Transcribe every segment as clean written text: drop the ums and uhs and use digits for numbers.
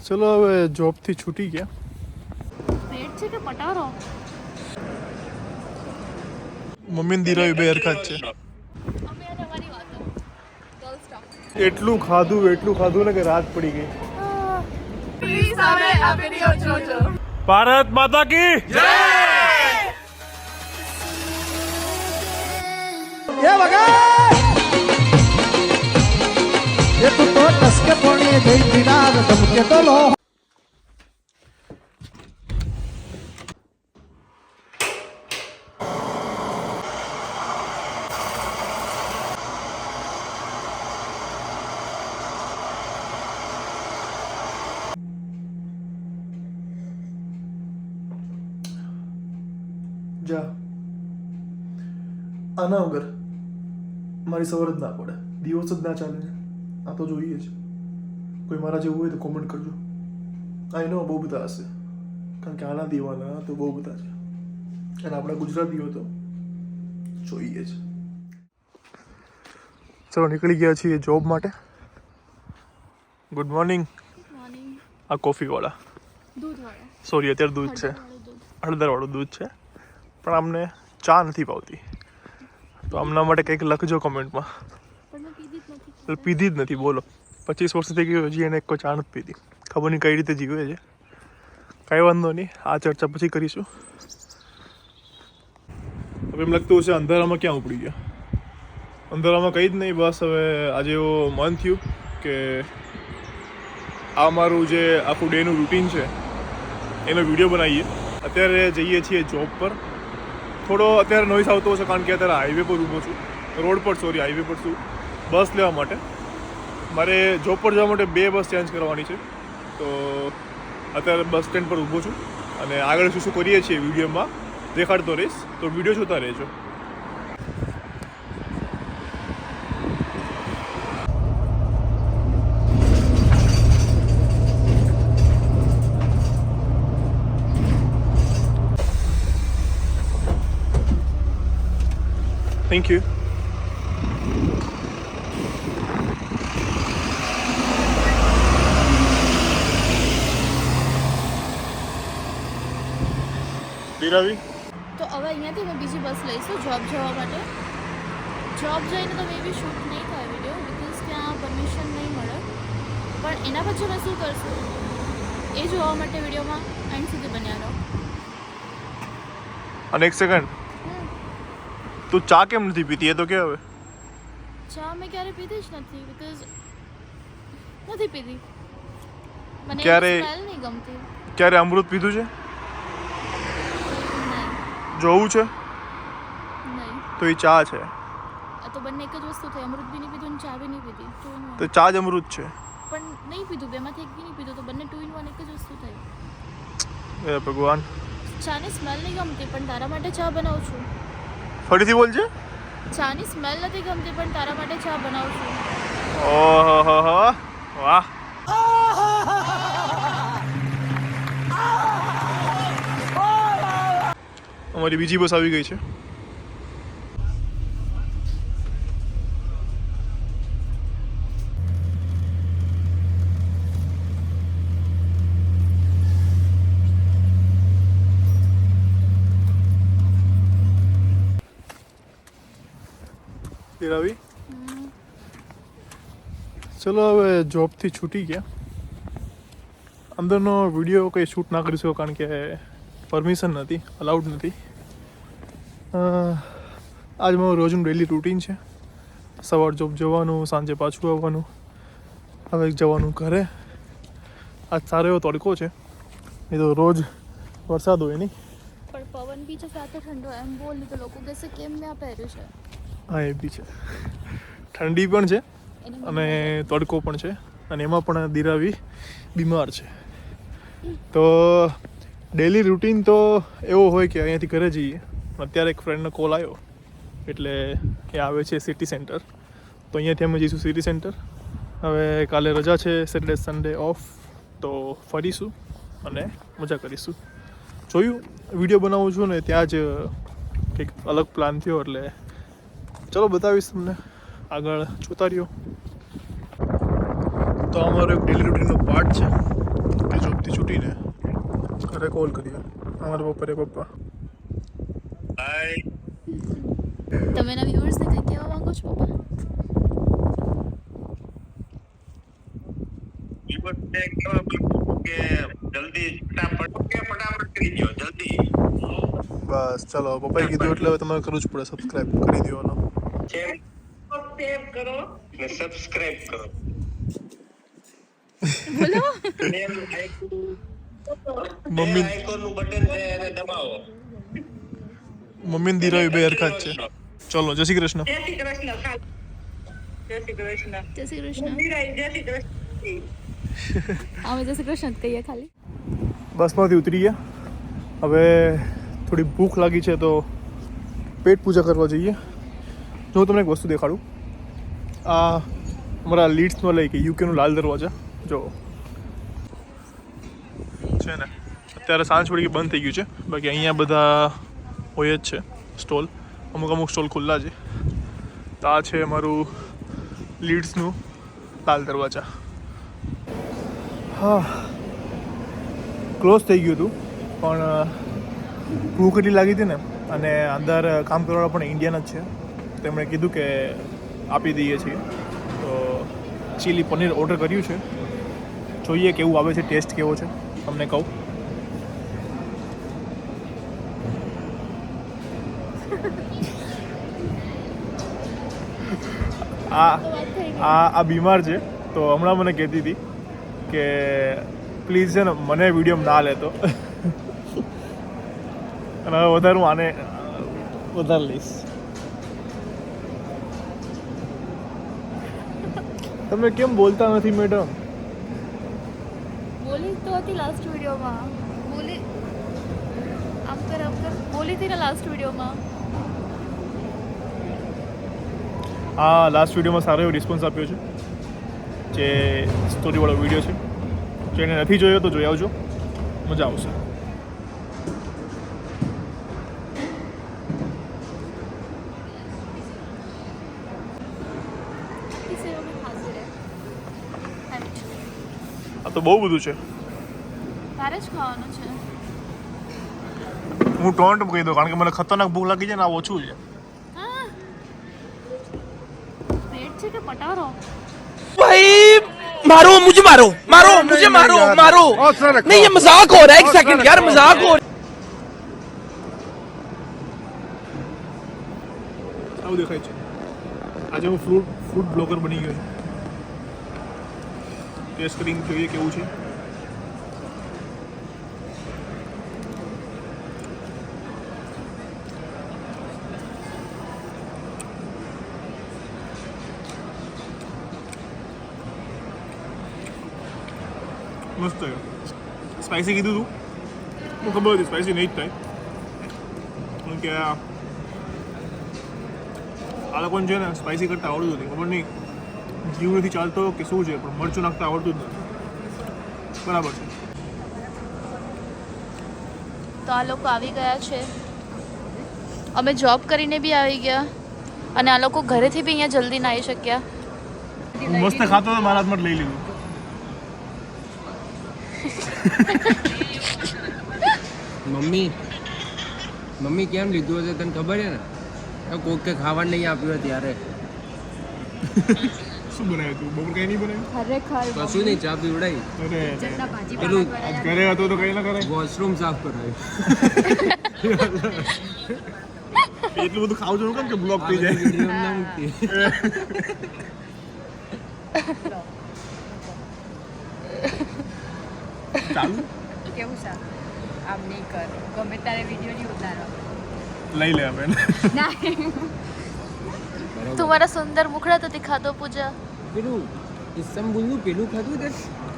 ચલો હવે જોબથી છૂટી ગયા. પેટ છે કે પટારો? મમ્મી દીરાવી બે હરખા જ છે. અમે આ તમારી વાતો ગર્લ સ્ટોક એટલું ખાધું ને કે રાત પડી ગઈ. પ્લીઝ હવે આ વિડિયો જોજો. ભારત માતા કી જય. ये वगा ये तो टसके पोणी गई बिना धमके तो लो. જા આના વગર મારી સવાર જ ના પડે, દિવસ જ ના ચાલે. આ તો જોઈએ જ. કોઈ મારા જેવું હોય તો કોમેન્ટ કરજો. આઈ નો બહુ બધા હશે, કારણ કે આના દીવાના તો બહુ બધા છે, અને આપણા ગુજરાતીઓ તો જોઈએ જ. ચલો નીકળી ગયા છીએ જોબ માટે. Good morning. મોર્નિંગ. આ કોફીવાળા, દૂધવાળા, સોરી અત્યારે દૂધ છે, હળદરવાળું દૂધ છે, પણ અમને ચા નથી ભાવતી. તો આમના માટે કંઈક લખજો કમેન્ટમાં. પણ મેં પીધી જ નથી. પીધી જ નથી, બોલો. 25 વર્ષ થઈ ગયું, હજી એને કોઈ ચા નથી પીધી. ખબર નહીં કઈ રીતે જીવે છે. કાંઈ વાંધો નહીં, આ ચર્ચા પછી કરીશું. હવે એમ લાગતું હશે અંધારામાં ક્યાં ઉપડી ગયા. અંધારામાં કંઈ જ નહીં, બસ હવે આજે એવું મન થયું કે આ મારું જે આખું ડેનું રૂટીન છે એનો વિડીયો બનાવીએ. અત્યારે જઈએ છીએ જોબ પર. થોડો અત્યારે નોઈસ આવતો હશે કારણ કે અત્યારે હાઈવે પર ઊભો છું, રોડ પર, સોરી હાઈવે પર છું, બસ લેવા માટે. મારે જોબ પર જવા માટે 2 બસ ચેન્જ કરવાની છે. તો અત્યારે બસ સ્ટેન્ડ પર ઊભો છું, અને આગળ શું કરીએ છીએ વિડીયોમાં દેખાડતો રહીશ, તો વિડીયો જોતા રહેજો. Thank you. દીરાવી તો હવે અહીંયાથી અમે બીજી બસ લઈશું જોબ જવા માટે. જોબ જઈને તો મે બી શૂટ નહીં થાય વિડીયો, બિકોઝ ત્યાં પરમિશન નહીં મળે. પણ એના પછી અમે શું કરશું એ જોવા માટે વિડીયોમાં એન્ડ સુધી બન્યા રહો. અને એક સેકન્ડ, તું ચા કેમ નથી પીતી? એ તો કે હવે ચા મેં ક્યારે પીધી જ નથી, બિકોઝ નથી પીધી. મને ક્યારે- સ્મેલ નહીં ગમતી. ક્યારે અમૃત પીધું છે? નહીં જોવું છે નહીં, તો એ ચા છે. આ તો બંને એક જ વસ્તુ થઈ. અમૃત બી નહીં પીધું અને ચા બી નહીં પીધી. ટુ ઇન તો વન. ચા જ અમૃત છે. પણ નહીં પીધું, બેમાંથી એક બી નહીં પીધું, તો બંને ટુ ઇન વન એક જ વસ્તુ થઈ. હે ભગવાન. ચાની સ્મેલ નહીં ગમતી, પણ તારા માટે ચા બનાવું છું. ફરીથી બોલજે. ચાની સ્મેલ નથી ગમતી, પણ તારા માટે ચા બનાવું છું. ઓહો, વાહ. અમારી બીજી બસ આવી ગઈ છે. રવિ, ચલો હવે જોબથી છૂટી ગયા. અંદરનો વિડીયો કંઈ શૂટ ના કરી શકો કારણ કે પરમિશન નથી, અલાઉડ નથી. આજ મારું રોજનું ડેલી રૂટીન છે. સવાર જોબ જવાનું, સાંજે પાછું આવવાનું, હવે જવાનું ઘરે. આજ સારો એવો તડકો છે, એ તો રોજ વરસાદ હોય નહીં. પણ પવન બી છે સાથે ઠંડો, એમ બોલ તો લોકો કહેશે કેમ મેં આ પહેર્યું છે. હા એ બી છે, ઠંડી પણ છે એને અને તડકો પણ છે, અને એમાં પણ દીરાવી બીમાર છે. તો ડેલી રૂટીન તો એવો હોય કે અહીંયાથી ઘરે જઈએ. અત્યારે એક ફ્રેન્ડનો કોલ આવ્યો એટલે એ આવે છે સિટી સેન્ટર, તો અહીંયાથી અમે જઈશું સિટી સેન્ટર. હવે કાલે રજા છે, સેટરડે સન્ડે ઓફ, તો ફરીશું અને મજા કરીશું. જોયું વિડીયો બનાવું છું ને ત્યાં જ કંઈક અલગ પ્લાન થયો, એટલે ચલો બતાવીશ તમને, આગળ જોતા રહ્યો. તો અમારો એક ડેલી રૂટીનનો પાર્ટ છે. ઉઠીને ઘરે કોલ કર્યો અમારા પપ્પા તમે એના વ્યુઅર્સને કંઈ કહેવા માંગો છો પપ્પા? બસ ચલો પપ્પાએ કીધું એટલે હવે તમારે કરવું જ પડે સબસ્ક્રાઇબ કરી દેવાનો સબસ્ક્રાઇબ કરો બોલો. મમ્મી આઇકોનનું બટન છે એને દબાવો મમ્મી ને ધીરાવી બે હરખા જ છે ચલો જય શ્રી કૃષ્ણ જય શ્રી કૃષ્ણ જય શ્રી કૃષ્ણ જય શ્રી કૃષ્ણ. મીરાઈ જય શ્રી કૃષ્ણ અમે જય શ્રી કૃષ્ણ જ કહીએ ખાલી. બસમાંથી ઉતરી ગયા હવે થોડી ભૂખ લાગી છે તો પેટ પૂજા કરવા જઈએ જો હું તમને એક વસ્તુ દેખાડું આ અમારા લીડ્સમાં લઈ કે યુકેનું લાલ દરવાજા જો છે ને અત્યારે સાંજ પડી ગઈ બંધ થઈ ગયું છે બાકી અહીંયા બધા હોય જ છે સ્ટોલ અમુક સ્ટોલ ખુલ્લા છે તો આ છે અમારું લીડ્સનું લાલ દરવાજા હા ક્લોઝ થઈ ગયું હતું પણ ભૂખ એટલી લાગી હતી ને અને અંદર કામ કરવાવાળા પણ ઇન્ડિયન જ છે તેમણે કીધું કે આપી દઈએ છીએ તો ચીલી પનીર ઓર્ડર કર્યું છે જોઈએ કેવું આવે છે ટેસ્ટ કેવો છે તમને કહું આ બીમાર છે તો હમણાં મને કહેતી હતી કે પ્લીઝ છે ને મને વિડીયો ના લેતો અને હવે વધારે હું આને વધારે લઈશ તમે કેમ બોલતા નથી મેડમ બોલી તો હતી લાસ્ટ વિડીયોમાં. બોલી આમ કર બોલી હતી ને લાસ્ટ વિડીયોમાં. હા લાસ્ટ વિડીયોમાં સારો એવો રિસ્પોન્સ આપ્યો છે જે સ્ટોરીવાળો વિડીયો છે જેને નથી જોયો તો જોઈ આવજો મજા આવશે આ તો બહુ બધું છે તારે જ ખાવાનું છે. હું ટોન્ટ કહી દઉં કારણ કે મને ખતરનાક ભૂખ લાગી છે ને આ ઓછું છે હા પેટ છે કે પટારો? भाई मारो मुझे मारो मारो मुझे मारो मारो नहीं ये मजाक हो रहा है एक सेकंड यार मजाक हो આવું દેખાય છે આજે હું ફૂડ બ્લોગર બની ગયો છું ટેસ્ટ કરીને જોઈએ કેવું છે મસ્ત છે સ્પાઇસી કીધું તું મને ખબર હતી સ્પાઇસી નહીં જ થાય કારણ કે આ લોકોને છે ને સ્પાઇસી કરતાં આવડતું નથી ખબર નહીં જીવ નથી ચાલતો કે શું છે પણ મરચું નાખતા આવડતું જ નથી બરાબર છે તો આ લોકો આવી ગયા છે. અમે જોબ કરીને બી આવી ગયા અને આ લોકો ઘરેથી બી અહીંયા જલ્દી ના આવી શક્યા. હું મસ્ત ખાતો તો મારા હાથમાં જ લઈ લીધું મમ્મી કેમ લીધું હશે તને ખબર છે ને કોક કે ખાવાનું નહીં આપ્યું હોય ત્યારે શું બનાવ્યું તું બપોર કંઈ નહીં બનાવ્યું ખરેખર કશું નહીં ચા પીવડાવી અરે પેલું આજ ઘરે હતો તો કંઈ ના કરે વોશરૂમ સાફ કરાવ્યું એટલું બધું ખાવું જોઈએ કેમ કે બ્લોક થઈ જાય વિડીયો ના મૂકતી ચાલુ કેવું છે આમ નહીં કર ગમે તારે વિડીયો નહીં ઉતારો લઈ લે હવે तुम्हारा सुंदर मुखड़ा तो दिखा दो पूजा. પેલું ઇસ્તંબુલનું પેલું ખાધું તે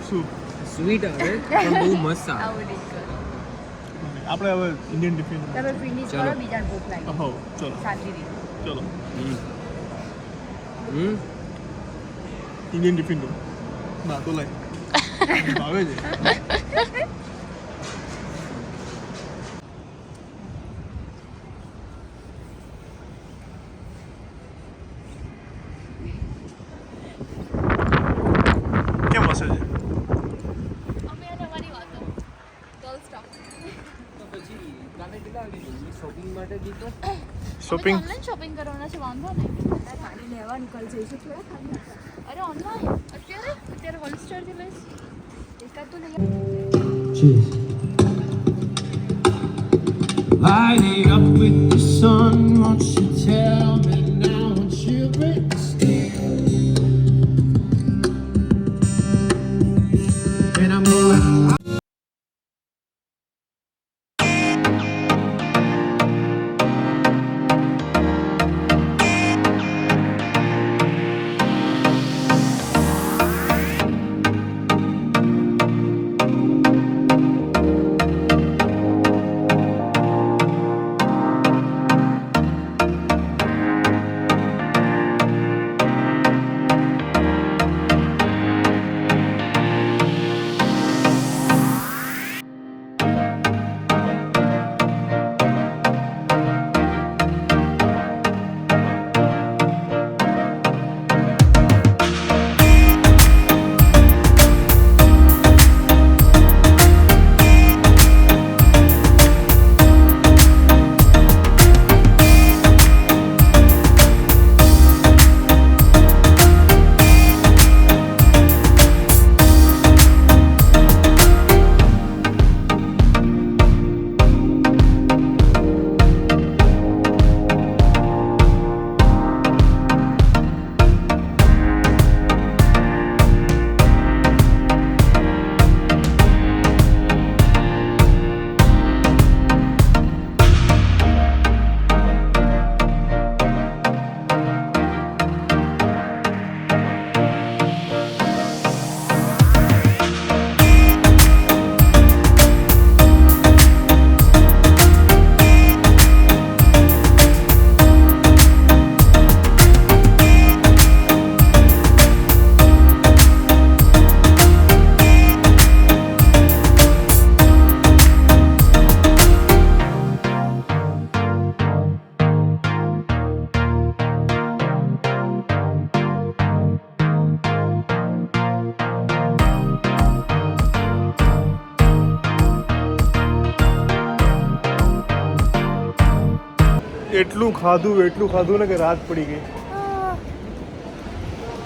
શું સ્વીટ આવે પણ બહુ મસ્ત આવે આવું નહીં કર આપણે હવે ઇન્ડિયન ટિફિન તમે ફિનિશ ચાલો. કરો બીજાને ભૂખ લાગી હો ચલો શાંતિ રીતે ચલો હમ ઇન્ડિયન ટિફિન લો ના તો લાય ભાવે છે કેમ હશે છે અમે અને અમારી વાતો શોપિંગ માટે દીધો શોપિંગ ઓનલાઈન શોપિંગ કરવાના છે, વાંધો નહીં. પાણી લેવા નીકળ જઈશું થોડા ખાલી અરે ઓનલાઈન અત્યારે હોલસ્ટરથી લઈશ. એકાદ તો લઈ Lighting up with the sun, won't you tell me now what you bring still? And I'm going. એટલું ખાધું ને કે રાત પડી ગઈ.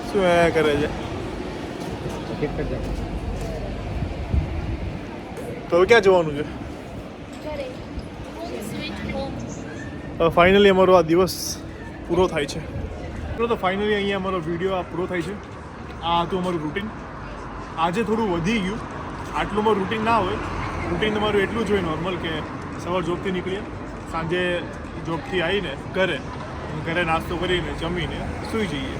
શું એ કરે છે? તો હવે ક્યાં જવાનું છે? ઘરે હોમ સ્વીટ હોમ. ફાઇનલી અમારો આ દિવસ પૂરો થાય છે. તો ફાઇનલી અહીંયા અમારો વિડીયો આ પૂરો થાય છે. આ હતું અમારું રૂટીન. આજે થોડું વધી ગયું. આટલું અમારું રૂટીન ના હોય. રૂટીન તમારું એટલું જ હોય નોર્મલ કે સવાર જોબથી નીકળીએ, સાંજે જોબથી આવીને ઘરે નાસ્તો કરીને જમીને સૂઈ જઈએ.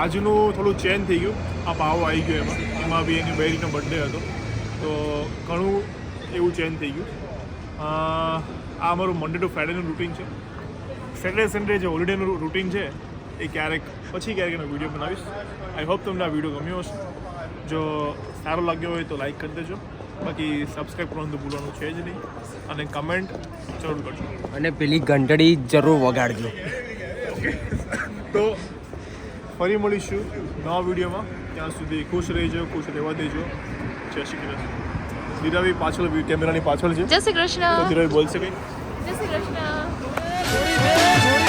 આજનું થોડું ચેન્જ થઈ ગયું. આ પાવો આવી ગયો એમાં બી એની બહેરીનો બર્થડે હતો તો ઘણું એવું ચેન્જ થઈ ગયું. આ અમારું મંડે ટુ ફ્રાઈડેનું રૂટીન છે. સેટરડે સન્ડે જે હોલિડેનું રૂટીન છે એ ક્યારેક એનો વિડીયો બનાવીશ. આઈ હોપ તમને આ વિડીયો ગમ્યો હશે. જો સારો લાગ્યો હોય તો લાઈક કરી દેજો. બાકી સબસ્ક્રાઈબ કરવાનું તો ભૂલવાનું છે જ નહીં અને કમેન્ટ જરૂર કરજો અને પેલી ઘંટડી જરૂર વગાડજો. તો ફરી મળીશું નવા વિડીયોમાં. ત્યાં સુધી ખુશ રહેજો, ખુશ રહેવા દેજો. જય શ્રી કૃષ્ણ. ધીરાવી પાછળ કેમેરાની પાછળ છે. જય શ્રી કૃષ્ણ. તો ધીરાવી બોલશે કંઈ? જય શ્રી કૃષ્ણ.